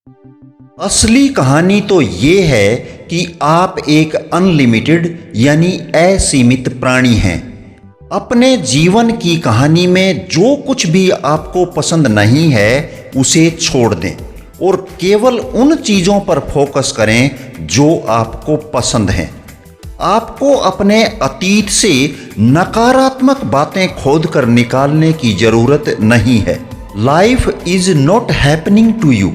असली कहानी तो ये है कि आप एक अनलिमिटेड यानी असीमित प्राणी हैं। अपने जीवन की कहानी में जो कुछ भी आपको पसंद नहीं है उसे छोड़ दें और केवल उन चीज़ों पर फोकस करें जो आपको पसंद हैं। आपको अपने अतीत से नकारात्मक बातें खोद कर निकालने की जरूरत नहीं है। Life is not happening to you,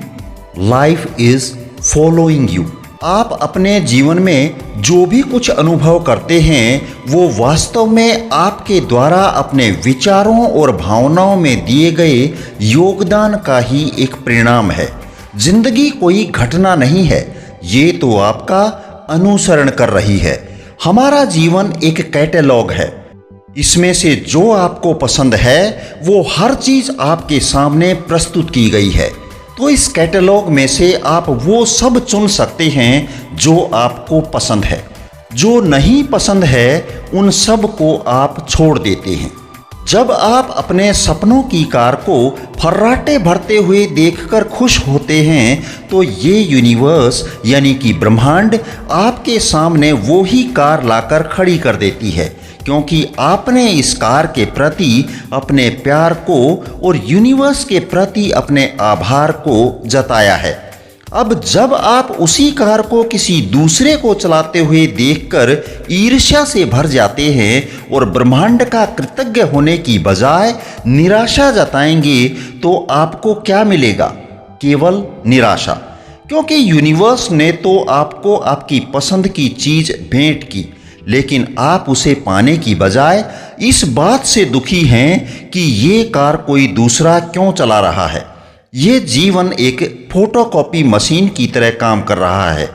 life is following you. आप अपने जीवन में जो भी कुछ अनुभव करते हैं वो वास्तव में आपके द्वारा अपने विचारों और भावनाओं में दिए गए योगदान का ही एक परिणाम है। जिंदगी कोई घटना नहीं है, ये तो आपका अनुसरण कर रही है। हमारा जीवन एक कैटलॉग है, इसमें से जो आपको पसंद है वो हर चीज आपके सामने प्रस्तुत की गई है। तो इस कैटलॉग में से आप वो सब चुन सकते हैं जो आपको पसंद है। जो नहीं पसंद है उन सब को आप छोड़ देते हैं। जब आप अपने सपनों की कार को फर्राटे भरते हुए देखकर खुश होते हैं तो ये यूनिवर्स यानी कि ब्रह्मांड आपके सामने वो ही कार लाकर खड़ी कर देती है, क्योंकि आपने इस कार के प्रति अपने प्यार को और यूनिवर्स के प्रति अपने आभार को जताया है। अब जब आप उसी कार को किसी दूसरे को चलाते हुए देखकर ईर्ष्या से भर जाते हैं और ब्रह्मांड का कृतज्ञ होने की बजाय निराशा जताएंगे तो आपको क्या मिलेगा? केवल निराशा, क्योंकि यूनिवर्स ने तो आपको आपकी पसंद की चीज भेंट की, लेकिन आप उसे पाने की बजाय इस बात से दुखी हैं कि ये कार कोई दूसरा क्यों चला रहा है। ये जीवन एक फोटोकॉपी मशीन की तरह काम कर रहा है।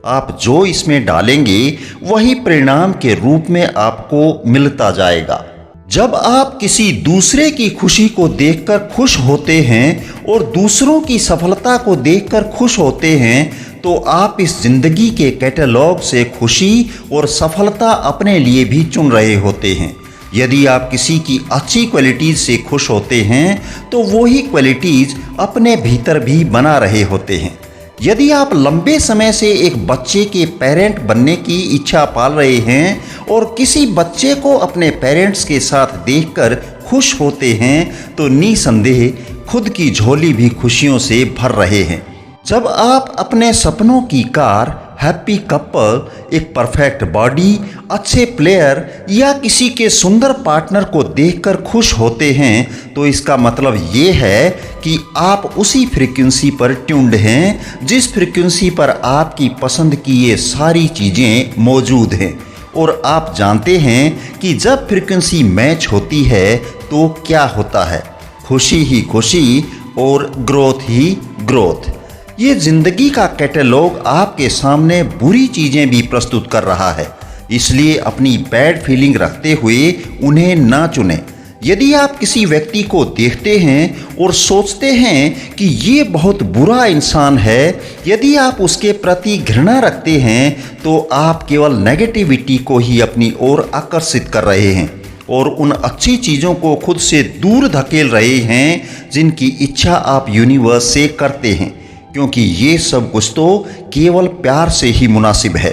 आप जो इसमें डालेंगे वही परिणाम के रूप में आपको मिलता जाएगा। जब आप किसी दूसरे की खुशी को देखकर खुश होते हैं और दूसरों की सफलता को देखकर खुश होते हैं तो आप इस जिंदगी के कैटलॉग से खुशी और सफलता अपने लिए भी चुन रहे होते हैं। यदि आप किसी की अच्छी क्वालिटीज से खुश होते हैं तो वही क्वालिटीज अपने भीतर भी बना रहे होते हैं। यदि आप लंबे समय से एक बच्चे के पेरेंट बनने की इच्छा पाल रहे हैं और किसी बच्चे को अपने पेरेंट्स के साथ देखकर खुश होते हैं तो निसंदेह खुद की झोली भी खुशियों से भर रहे हैं। जब आप अपने सपनों की कार, हैप्पी कपल, एक परफेक्ट बॉडी, अच्छे प्लेयर या किसी के सुंदर पार्टनर को देखकर खुश होते हैं तो इसका मतलब ये है कि आप उसी फ्रीक्वेंसी पर ट्यून्ड हैं जिस फ्रीक्वेंसी पर आपकी पसंद की ये सारी चीज़ें मौजूद हैं। और आप जानते हैं कि जब फ्रीक्वेंसी मैच होती है तो क्या होता है? खुशी ही खुशी और ग्रोथ ही ग्रोथ। ये जिंदगी का कैटलॉग आपके सामने बुरी चीजें भी प्रस्तुत कर रहा है, इसलिए अपनी बैड फीलिंग रखते हुए उन्हें ना चुनें। यदि आप किसी व्यक्ति को देखते हैं और सोचते हैं कि ये बहुत बुरा इंसान है, यदि आप उसके प्रति घृणा रखते हैं तो आप केवल नेगेटिविटी को ही अपनी ओर आकर्षित कर रहे हैं और उन अच्छी चीज़ों को खुद से दूर धकेल रहे हैं जिनकी इच्छा आप यूनिवर्स से करते हैं, क्योंकि ये सब कुछ तो केवल प्यार से ही मुनासिब है।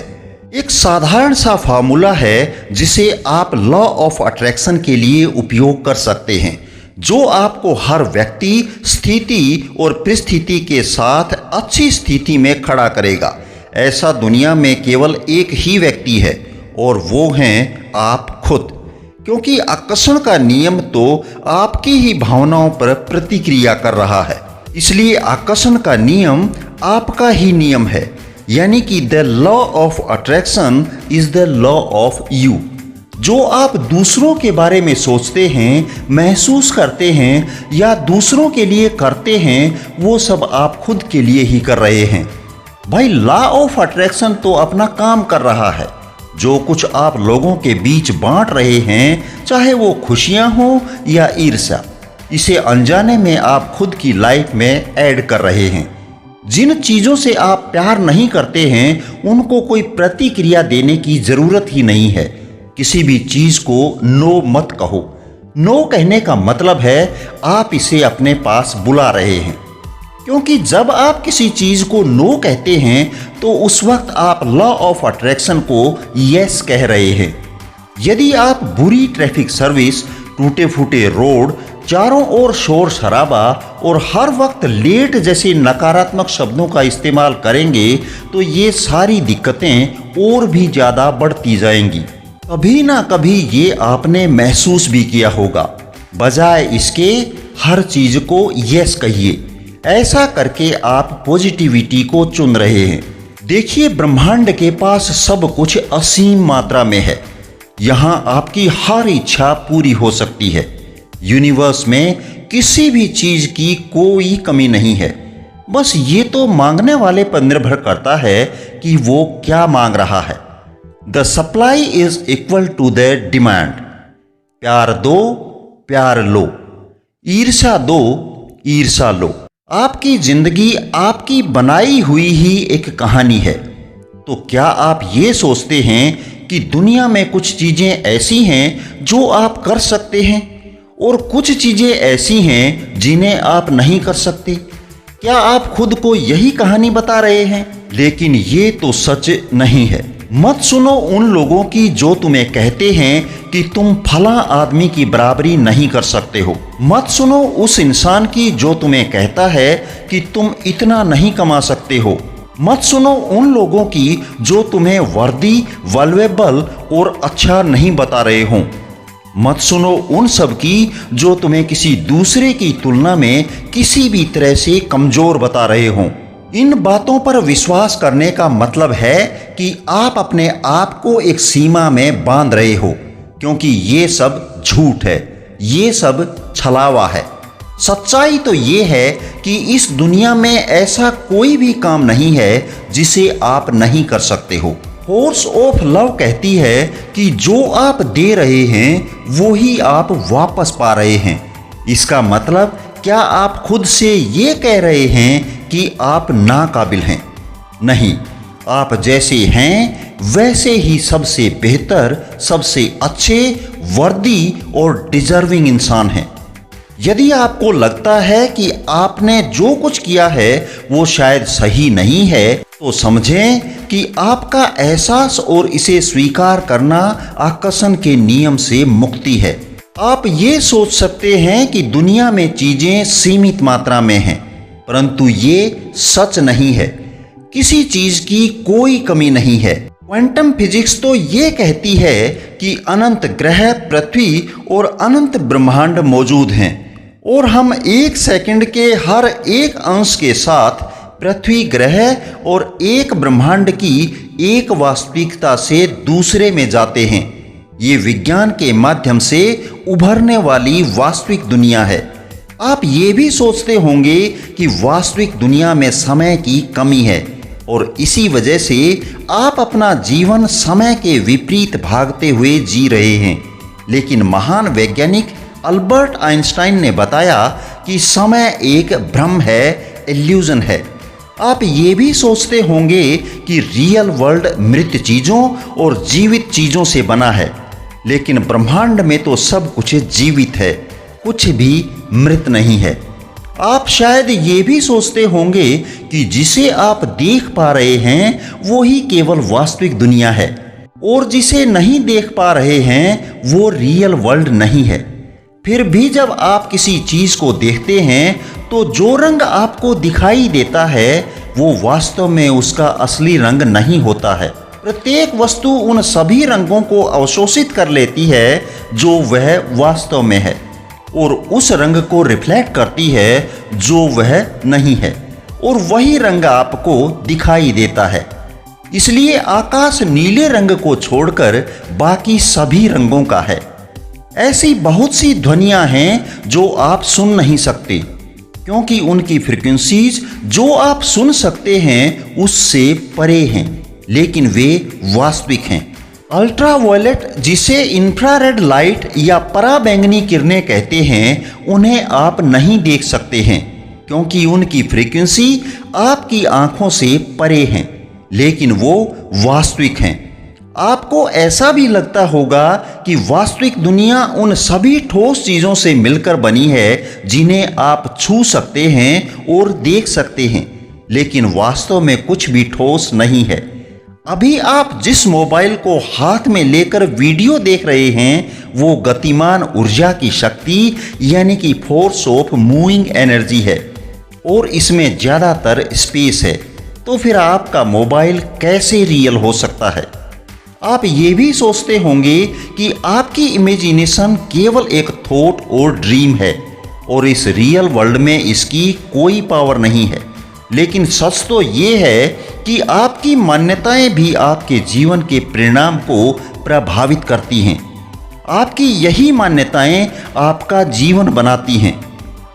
एक साधारण सा फार्मूला है जिसे आप लॉ ऑफ अट्रैक्शन के लिए उपयोग कर सकते हैं, जो आपको हर व्यक्ति, स्थिति और परिस्थिति के साथ अच्छी स्थिति में खड़ा करेगा। ऐसा दुनिया में केवल एक ही व्यक्ति है और वो हैं आप खुद, क्योंकि आकर्षण का नियम तो आपकी ही भावनाओं पर प्रतिक्रिया कर रहा है। इसलिए आकर्षण का नियम आपका ही नियम है, यानी कि the law of attraction is the law of you. जो आप दूसरों के बारे में सोचते हैं, महसूस करते हैं या दूसरों के लिए करते हैं, वो सब आप खुद के लिए ही कर रहे हैं। भाई, लॉ ऑफ अट्रैक्शन तो अपना काम कर रहा है। जो कुछ आप लोगों के बीच बांट रहे हैं, चाहे वो खुशियां हो या ईर्ष्या, इसे अनजाने में आप खुद की लाइफ में ऐड कर रहे हैं। जिन चीज़ों से आप प्यार नहीं करते हैं उनको कोई प्रतिक्रिया देने की ज़रूरत ही नहीं है। किसी भी चीज़ को नो मत कहो। नो कहने का मतलब है आप इसे अपने पास बुला रहे हैं। क्योंकि जब आप किसी चीज को नो कहते हैं तो उस वक्त आप लॉ ऑफ अट्रैक्शन को यस कह रहे हैं। यदि आप बुरी ट्रैफिक सर्विस, टूटे फूटे रोड, चारों ओर शोर शराबा और हर वक्त लेट जैसे नकारात्मक शब्दों का इस्तेमाल करेंगे तो ये सारी दिक्कतें और भी ज़्यादा बढ़ती जाएंगी। कभी ना कभी ये आपने महसूस भी किया होगा। बजाय इसके हर चीज़ को यस कहिए। ऐसा करके आप पॉजिटिविटी को चुन रहे हैं। देखिए, ब्रह्मांड के पास सब कुछ असीम मात्रा में है। यहाँ आपकी हर इच्छा पूरी हो सकती है। यूनिवर्स में किसी भी चीज की कोई कमी नहीं है। बस ये तो मांगने वाले पर निर्भर करता है कि वो क्या मांग रहा है। The supply is equal to the demand. प्यार दो, प्यार लो। ईर्ष्या दो, ईर्ष्या लो। आपकी जिंदगी आपकी बनाई हुई ही एक कहानी है। तो क्या आप ये सोचते हैं कि दुनिया में कुछ चीजें ऐसी हैं जो आप कर सकते हैं और कुछ चीजें ऐसी हैं जिन्हें आप नहीं कर सकते? क्या आप खुद को यही कहानी बता रहे हैं? लेकिन ये तो सच नहीं है। मत सुनो उन लोगों की जो तुम्हें कहते हैं कि तुम फला आदमी की बराबरी नहीं कर सकते हो। मत सुनो उस इंसान की जो तुम्हें कहता है कि तुम इतना नहीं कमा सकते हो। मत सुनो उन लोगों की जो तुम्हें वर्दी, वल्युएबल और अच्छा नहीं बता रहे हों। मत सुनो उन सब की जो तुम्हें किसी दूसरे की तुलना में किसी भी तरह से कमजोर बता रहे हों। इन बातों पर विश्वास करने का मतलब है कि आप अपने आप को एक सीमा में बांध रहे हो, क्योंकि ये सब झूठ है, ये सब छलावा है। सच्चाई तो ये है कि इस दुनिया में ऐसा कोई भी काम नहीं है जिसे आप नहीं कर सकते हो। फोर्स ऑफ लव कहती है कि जो आप दे रहे हैं वो ही आप वापस पा रहे हैं। इसका मतलब क्या आप खुद से ये कह रहे हैं कि आप नाकाबिल हैं? नहीं, आप जैसे हैं वैसे ही सबसे बेहतर, सबसे अच्छे, वर्दी और डिजर्विंग इंसान हैं। यदि आपको लगता है कि आपने जो कुछ किया है वो शायद सही नहीं है, तो समझें कि आपका एहसास और इसे स्वीकार करना आकर्षण के नियम से मुक्ति है। आप ये सोच सकते हैं कि दुनिया में चीजें सीमित मात्रा में हैं, परंतु ये सच नहीं है। किसी चीज की कोई कमी नहीं है। क्वांटम फिजिक्स तो ये कहती है कि अनंत ग्रह, पृथ्वी और अनंत ब्रह्मांड मौजूद हैं और हम एक सेकंड के हर एक अंश के साथ पृथ्वी ग्रह और एक ब्रह्मांड की एक वास्तविकता से दूसरे में जाते हैं। ये विज्ञान के माध्यम से उभरने वाली वास्तविक दुनिया है। आप ये भी सोचते होंगे कि वास्तविक दुनिया में समय की कमी है और इसी वजह से आप अपना जीवन समय के विपरीत भागते हुए जी रहे हैं। लेकिन महान वैज्ञानिक अल्बर्ट आइंस्टाइन ने बताया कि समय एक भ्रम है, इल्यूजन है। आप ये भी सोचते होंगे कि रियल वर्ल्ड मृत चीज़ों और जीवित चीज़ों से बना है, लेकिन ब्रह्मांड में तो सब कुछ जीवित है, कुछ भी मृत नहीं है। आप शायद ये भी सोचते होंगे कि जिसे आप देख पा रहे हैं वो ही केवल वास्तविक दुनिया है और जिसे नहीं देख पा रहे हैं वो रियल वर्ल्ड नहीं है। फिर भी जब आप किसी चीज को देखते हैं तो जो रंग आपको दिखाई देता है वो वास्तव में उसका असली रंग नहीं होता है। प्रत्येक वस्तु उन सभी रंगों को अवशोषित कर लेती है जो वह वास्तव में है और उस रंग को रिफ्लेक्ट करती है जो वह नहीं है, और वही रंग आपको दिखाई देता है। इसलिए आकाश नीले रंग को छोड़कर बाकी सभी रंगों का है। ऐसी बहुत सी ध्वनियां हैं जो आप सुन नहीं सकते, क्योंकि उनकी फ्रीक्वेंसीज जो आप सुन सकते हैं उससे परे हैं, लेकिन वे वास्तविक हैं। अल्ट्रावायलेट, जिसे इंफ्रारेड लाइट या पराबैंगनी किरणें कहते हैं, उन्हें आप नहीं देख सकते हैं क्योंकि उनकी फ्रीक्वेंसी आपकी आंखों से परे हैं, लेकिन वो वास्तविक हैं। आपको ऐसा भी लगता होगा कि वास्तविक दुनिया उन सभी ठोस चीज़ों से मिलकर बनी है जिन्हें आप छू सकते हैं और देख सकते हैं, लेकिन वास्तव में कुछ भी ठोस नहीं है। अभी आप जिस मोबाइल को हाथ में लेकर वीडियो देख रहे हैं वो गतिमान ऊर्जा की शक्ति यानी कि फोर्स ऑफ मूविंग एनर्जी है और इसमें ज़्यादातर स्पेस है। तो फिर आपका मोबाइल कैसे रियल हो सकता है? आप ये भी सोचते होंगे कि आपकी इमेजिनेशन केवल एक थॉट और ड्रीम है और इस रियल वर्ल्ड में इसकी कोई पावर नहीं है। लेकिन सच तो ये है कि आपकी मान्यताएं भी आपके जीवन के परिणाम को प्रभावित करती हैं। आपकी यही मान्यताएं आपका जीवन बनाती हैं।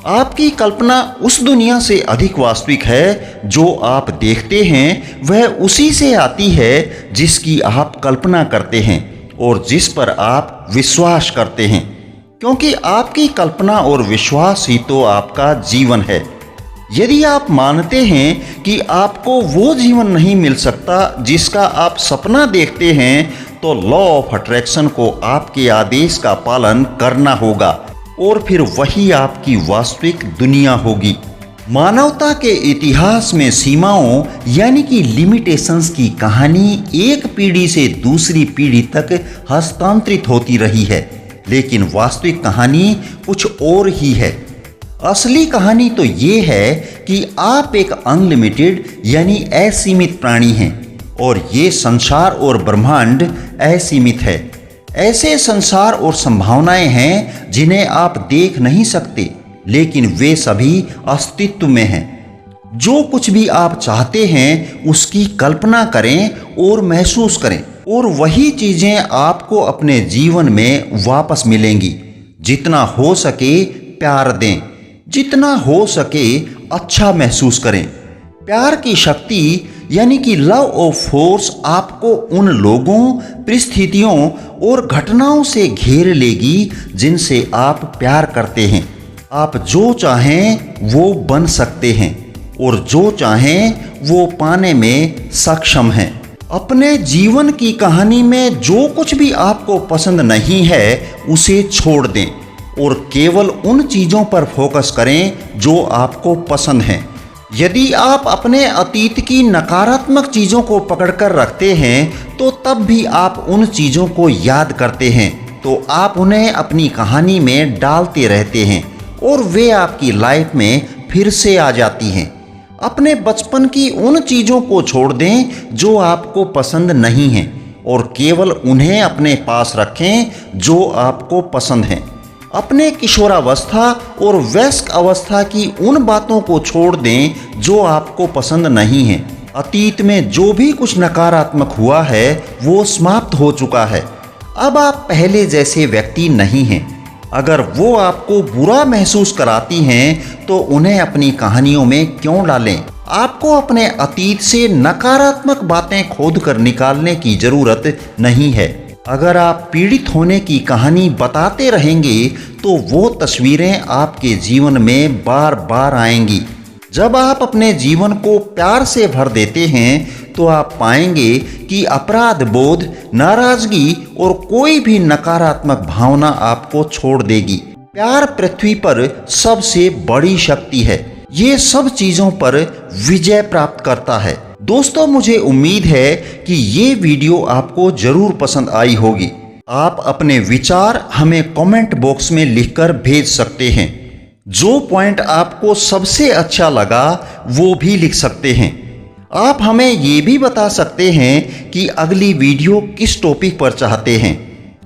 आपकी कल्पना उस दुनिया से अधिक वास्तविक है जो आप देखते हैं, वह उसी से आती है जिसकी आप कल्पना करते हैं और जिस पर आप विश्वास करते हैं, क्योंकि आपकी कल्पना और विश्वास ही तो आपका जीवन है। यदि आप मानते हैं कि आपको वो जीवन नहीं मिल सकता जिसका आप सपना देखते हैं, तो लॉ ऑफ अट्रैक्शन को आपके आदेश का पालन करना होगा और फिर वही आपकी वास्तविक दुनिया होगी। मानवता के इतिहास में सीमाओं यानी कि लिमिटेशंस की कहानी एक पीढ़ी से दूसरी पीढ़ी तक हस्तांतरित होती रही है, लेकिन वास्तविक कहानी कुछ और ही है। असली कहानी तो ये है कि आप एक अनलिमिटेड यानी असीमित प्राणी हैं और ये संसार और ब्रह्मांड असीमित है। ऐसे संसार और संभावनाएं हैं जिन्हें आप देख नहीं सकते, लेकिन वे सभी अस्तित्व में हैं। जो कुछ भी आप चाहते हैं उसकी कल्पना करें और महसूस करें और वही चीजें आपको अपने जीवन में वापस मिलेंगी। जितना हो सके प्यार दें, जितना हो सके अच्छा महसूस करें। प्यार की शक्ति यानी कि लव ऑफ फोर्स आपको उन लोगों, परिस्थितियों और घटनाओं से घेर लेगी जिनसे आप प्यार करते हैं। आप जो चाहें वो बन सकते हैं और जो चाहें वो पाने में सक्षम हैं। अपने जीवन की कहानी में जो कुछ भी आपको पसंद नहीं है उसे छोड़ दें और केवल उन चीज़ों पर फोकस करें जो आपको पसंद हैं। यदि आप अपने अतीत की नकारात्मक चीज़ों को पकड़कर रखते हैं तो तब भी आप उन चीज़ों को याद करते हैं, तो आप उन्हें अपनी कहानी में डालते रहते हैं और वे आपकी लाइफ में फिर से आ जाती हैं। अपने बचपन की उन चीज़ों को छोड़ दें जो आपको पसंद नहीं हैं और केवल उन्हें अपने पास रखें जो आपको पसंद हैं। अपने किशोरावस्था और वयस्क अवस्था की उन बातों को छोड़ दें जो आपको पसंद नहीं है। अतीत में जो भी कुछ नकारात्मक हुआ है वो समाप्त हो चुका है। अब आप पहले जैसे व्यक्ति नहीं हैं। अगर वो आपको बुरा महसूस कराती हैं तो उन्हें अपनी कहानियों में क्यों डालें? आपको अपने अतीत से नकारात्मक बातें खोद कर निकालने की जरूरत नहीं है। अगर आप पीड़ित होने की कहानी बताते रहेंगे तो वो तस्वीरें आपके जीवन में बार बार आएंगी। जब आप अपने जीवन को प्यार से भर देते हैं तो आप पाएंगे कि अपराध बोध, नाराजगी और कोई भी नकारात्मक भावना आपको छोड़ देगी। प्यार पृथ्वी पर सबसे बड़ी शक्ति है। ये सब चीज़ों पर विजय प्राप्त करता है। दोस्तों, मुझे उम्मीद है कि ये वीडियो आपको जरूर पसंद आई होगी। आप अपने विचार हमें कमेंट बॉक्स में लिखकर भेज सकते हैं। जो पॉइंट आपको सबसे अच्छा लगा वो भी लिख सकते हैं। आप हमें ये भी बता सकते हैं कि अगली वीडियो किस टॉपिक पर चाहते हैं।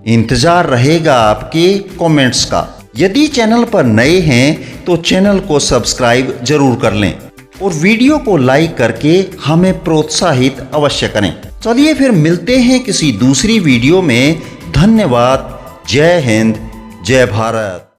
इंतज़ार रहेगा आपके कमेंट्स का। यदि चैनल पर नए हैं तो चैनल को सब्सक्राइब जरूर कर लें और वीडियो को लाइक करके हमें प्रोत्साहित अवश्य करें। चलिए फिर मिलते हैं किसी दूसरी वीडियो में। धन्यवाद। जय हिंद, जय भारत।